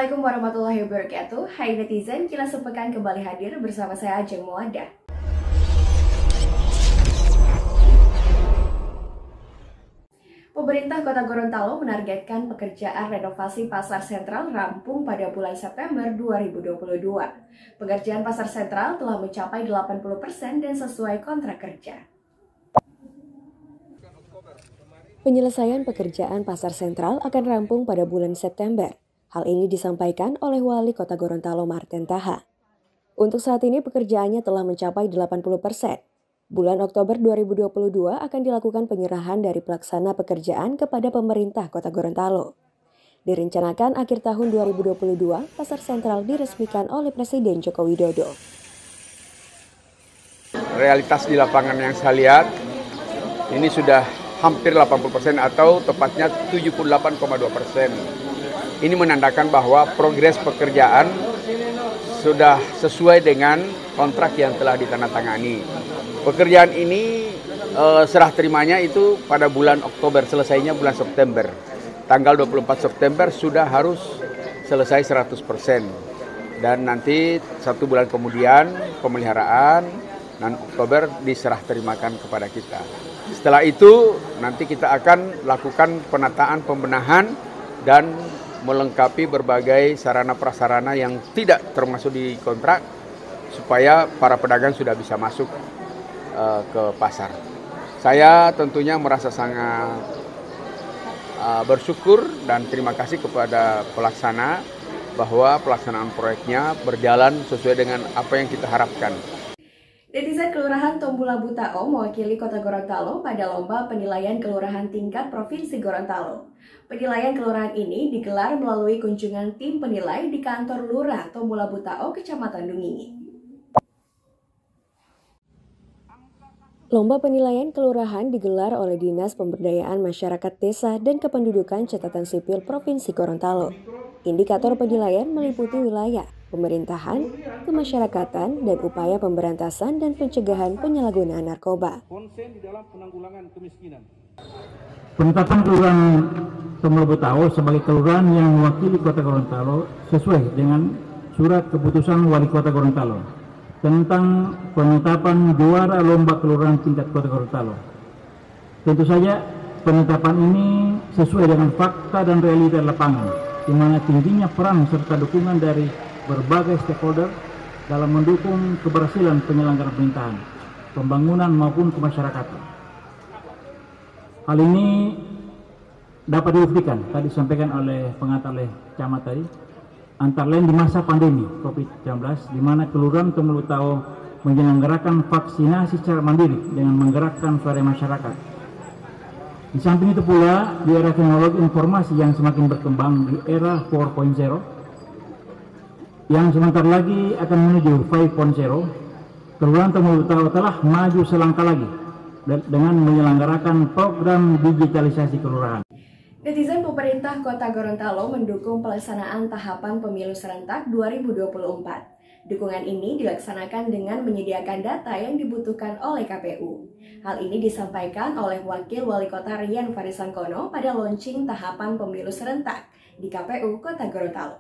Assalamualaikum warahmatullahi wabarakatuh. Hai netizen, Kilas Sepekan kembali hadir bersama saya Ajeng Muada. Pemerintah Kota Gorontalo menargetkan pekerjaan renovasi Pasar Sentral rampung pada bulan September 2022. Pengerjaan Pasar Sentral telah mencapai 80% dan sesuai kontrak kerja. Penyelesaian pekerjaan Pasar Sentral akan rampung pada bulan September. Hal ini disampaikan oleh Wali Kota Gorontalo Marten Taha. Untuk saat ini pekerjaannya telah mencapai 80%. Bulan Oktober 2022 akan dilakukan penyerahan dari pelaksana pekerjaan kepada pemerintah Kota Gorontalo. Direncanakan akhir tahun 2022, Pasar Sentral diresmikan oleh Presiden Joko Widodo. Realitas di lapangan yang saya lihat, ini sudah hampir 80% atau tepatnya 78,2%. Ini menandakan bahwa progres pekerjaan sudah sesuai dengan kontrak yang telah ditandatangani. Pekerjaan ini serah terimanya itu pada bulan Oktober, selesainya bulan September. Tanggal 24 September sudah harus selesai 100%. Dan nanti 1 bulan kemudian pemeliharaan dan Oktober diserah terimakan kepada kita. Setelah itu nanti kita akan lakukan penataan pembenahan dan melengkapi berbagai sarana prasarana yang tidak termasuk di kontrak supaya para pedagang sudah bisa masuk ke pasar. Saya tentunya merasa sangat bersyukur dan terima kasih kepada pelaksana bahwa pelaksanaan proyeknya berjalan sesuai dengan apa yang kita harapkan. Netizen Kelurahan Tombula Butao mewakili Kota Gorontalo pada lomba penilaian kelurahan tingkat Provinsi Gorontalo. Penilaian kelurahan ini digelar melalui kunjungan tim penilai di kantor Lurah Tombula Butao, Kecamatan Dungingi. Lomba penilaian kelurahan digelar oleh Dinas Pemberdayaan Masyarakat Desa dan Kependudukan Catatan Sipil Provinsi Gorontalo. Indikator penilaian meliputi wilayah, pemerintahan, kemasyarakatan, dan upaya pemberantasan dan pencegahan penyalahgunaan narkoba. Penetapan Kelurahan Tombula Butao sebagai kelurahan yang mewakili Kota Gorontalo sesuai dengan surat keputusan Wali Kota Gorontalo tentang penetapan juara lomba kelurahan tingkat Kota Gorontalo. Tentu saja penetapan ini sesuai dengan fakta dan realita lapangan, di mana tingginya peran serta dukungan dari berbagai stakeholder dalam mendukung keberhasilan penyelenggaraan pemerintahan, pembangunan maupun kemasyarakatan. Hal ini dapat dibuktikan, tadi disampaikan oleh pengantar oleh camat tadi, antara lain di masa pandemi COVID-19, di mana Kelurahan Tombula Butao menyelenggarakan vaksinasi secara mandiri dengan menggerakkan suara masyarakat. Di samping itu pula, di era teknologi informasi yang semakin berkembang di era 4.0, yang sebentar lagi akan menuju 5.0, Kelurahan Tombula Butao telah maju selangkah lagi dengan menyelenggarakan program digitalisasi kelurahan. Netizen pemerintah Kota Gorontalo mendukung pelaksanaan tahapan pemilu serentak 2024. Dukungan ini dilaksanakan dengan menyediakan data yang dibutuhkan oleh KPU. Hal ini disampaikan oleh Wakil Wali Kota Rian Farisangkono pada launching tahapan pemilu serentak di KPU Kota Gorontalo.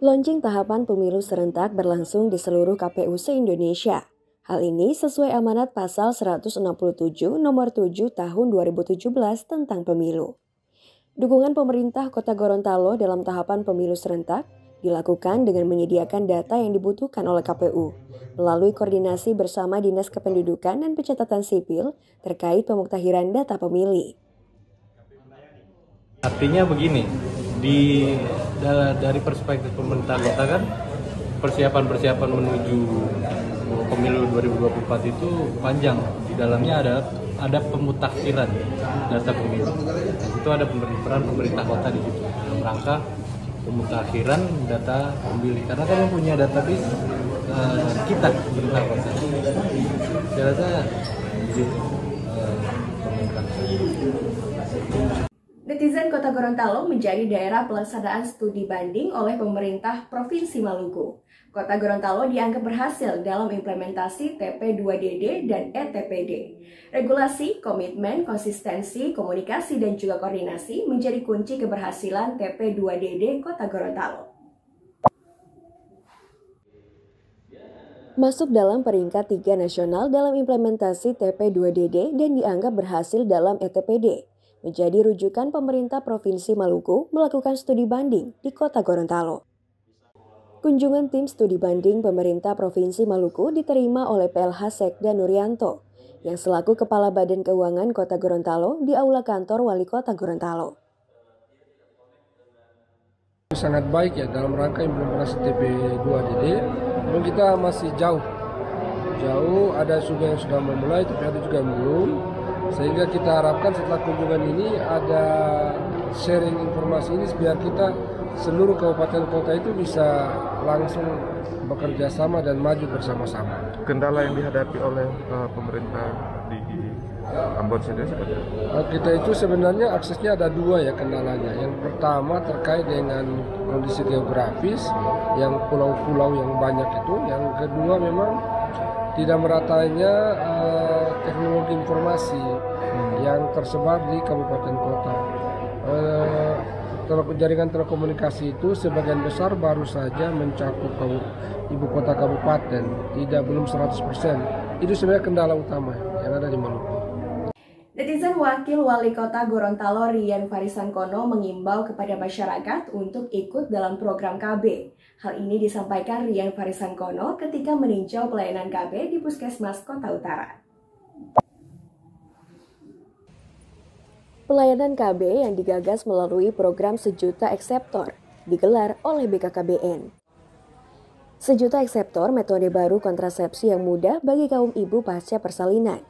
Launching tahapan pemilu serentak berlangsung di seluruh KPU se-Indonesia. Hal ini sesuai amanat pasal 167 nomor 7 tahun 2017 tentang pemilu. Dukungan pemerintah Kota Gorontalo dalam tahapan pemilu serentak dilakukan dengan menyediakan data yang dibutuhkan oleh KPU melalui koordinasi bersama Dinas Kependudukan dan Pencatatan Sipil terkait pemuktahiran data pemilih. Artinya begini, dari perspektif pemerintah kota kan persiapan menuju pemilu 2024 itu panjang. Di dalamnya ada pemutakhiran data pemilu. Itu ada peran pemerintah kota di situ dalam rangka pemutakhiran data pemilih. Karena kan punya database kita pemerintah kota. Saya rasa di situ pemerintah. Netizen Kota Kota Gorontalo menjadi daerah pelaksanaan studi banding oleh pemerintah Provinsi Maluku. Kota Gorontalo dianggap berhasil dalam implementasi TP2DD dan ETPD. Regulasi, komitmen, konsistensi, komunikasi, dan juga koordinasi menjadi kunci keberhasilan TP2DD Kota Gorontalo. Masuk dalam peringkat 3 nasional dalam implementasi TP2DD dan dianggap berhasil dalam ETPD, menjadi rujukan pemerintah Provinsi Maluku melakukan studi banding di Kota Gorontalo. Kunjungan tim studi banding pemerintah Provinsi Maluku diterima oleh PLH Sekda Nuryanto, yang selaku Kepala Badan Keuangan Kota Gorontalo di Aula Kantor Wali Kota Gorontalo. Sangat baik ya dalam rangka implementasi TP2DD. Memang kita masih jauh, ada juga yang sudah memulai, tapi ada juga yang belum. Sehingga kita harapkan setelah kunjungan ini ada sharing informasi ini biar kita seluruh kabupaten kota itu bisa langsung bekerja sama dan maju bersama-sama. Kendala yang dihadapi oleh pemerintah di Ambon sendiri seperti apa? Kita itu sebenarnya aksesnya ada dua ya kendalanya. Yang pertama terkait dengan kondisi geografis, yang pulau-pulau yang banyak itu. Yang kedua memang tidak meratanya teknologi informasi yang tersebar di kabupaten kota. Jaringan telekomunikasi itu sebagian besar baru saja mencakup ibu kota kabupaten, belum 100%. Itu sebenarnya kendala utama yang ada di Maluku. Netizen Wakil Wali Kota Gorontalo Rian Farisangkono mengimbau kepada masyarakat untuk ikut dalam program KB. Hal ini disampaikan Rian Farisangkono ketika meninjau pelayanan KB di Puskesmas Kota Utara. Pelayanan KB yang digagas melalui program Sejuta Ekseptor digelar oleh BKKBN. Sejuta Ekseptor metode baru kontrasepsi yang mudah bagi kaum ibu pasca persalinan.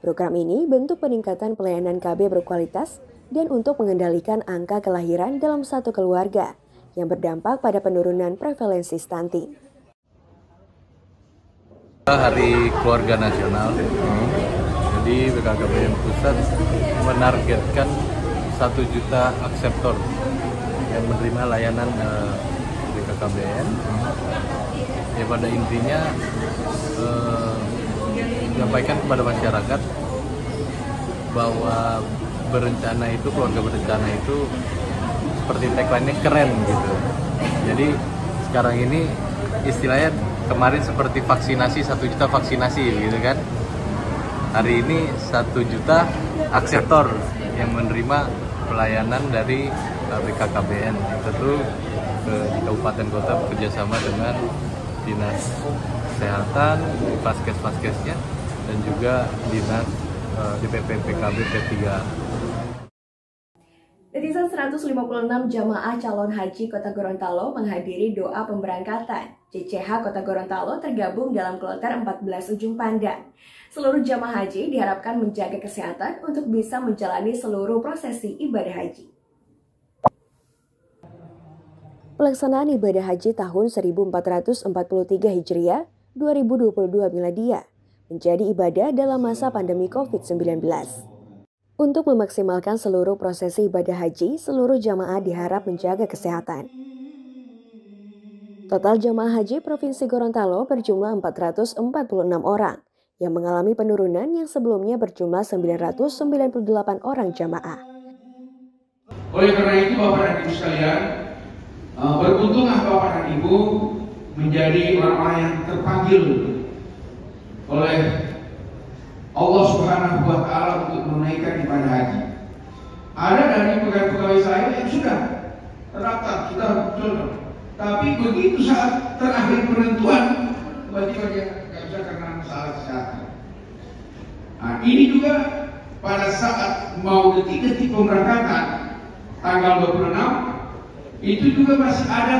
Program ini bentuk peningkatan pelayanan KB berkualitas dan untuk mengendalikan angka kelahiran dalam satu keluarga yang berdampak pada penurunan prevalensi stunting. Hari Keluarga Nasional, jadi BKKBN Pusat menargetkan 1 juta akseptor yang menerima layanan BKKBN. Ya pada intinya menyampaikan kepada masyarakat bahwa berencana itu, keluarga berencana itu seperti tagline-nya keren gitu. Jadi sekarang ini istilahnya kemarin seperti vaksinasi, 1 juta vaksinasi gitu kan. Hari ini 1 juta akseptor yang menerima pelayanan dari BKKBN. Tentu di kabupaten kota bekerjasama dengan Dinas Kesehatan, Vaskes-Vaskesnya, dan juga Dinas DPP PKB P3. Netizen 156 jamaah calon haji Kota Gorontalo menghadiri doa pemberangkatan. JCH Kota Gorontalo tergabung dalam kloter 14 Ujung Pandang. Seluruh jamaah haji diharapkan menjaga kesehatan untuk bisa menjalani seluruh prosesi ibadah haji. Pelaksanaan ibadah haji tahun 1443 Hijriah 2022 Miladiah menjadi ibadah dalam masa pandemi COVID-19. Untuk memaksimalkan seluruh prosesi ibadah haji, seluruh jamaah diharap menjaga kesehatan. Total jamaah haji Provinsi Gorontalo berjumlah 446 orang, yang mengalami penurunan yang sebelumnya berjumlah 998 orang jamaah. Oleh karena itu Bapak dan Ibu sekalian, beruntunglah Bapak dan Ibu menjadi orang-orang yang terpanggil oleh Allah Subhanahu wa Ta'ala untuk menunaikan ibadah haji. Ada dari pegawai-pegawai saya yang sudah terdaftar, sudah jodoh. Tapi begitu saat terakhir penentuan, tiba-tiba dia nggak bisa karena masalah kesehatan. Nah, ini juga pada saat mau detik-detik pemberangkatan tanggal 26, itu juga masih ada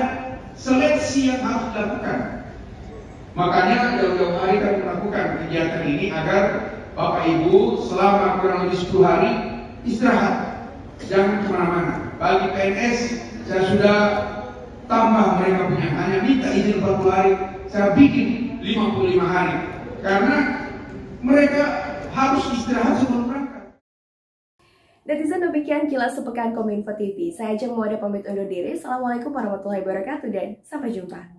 seleksi yang harus dilakukan. Makanya jauh-jauh hari kami melakukan kegiatan ini agar Bapak Ibu selama kurang lebih 10 hari istirahat, jangan kemana-mana. Bagi PNS saya sudah tambah mereka punya, hanya minta izin 40 hari, saya bikin 55 hari. Karena mereka harus istirahat sebelum berangkat. Netizen, demikian Kilas Sepekan Kominfo TV. Saya Ajeng Mauda pamit undur diri. Assalamualaikum warahmatullahi wabarakatuh dan sampai jumpa.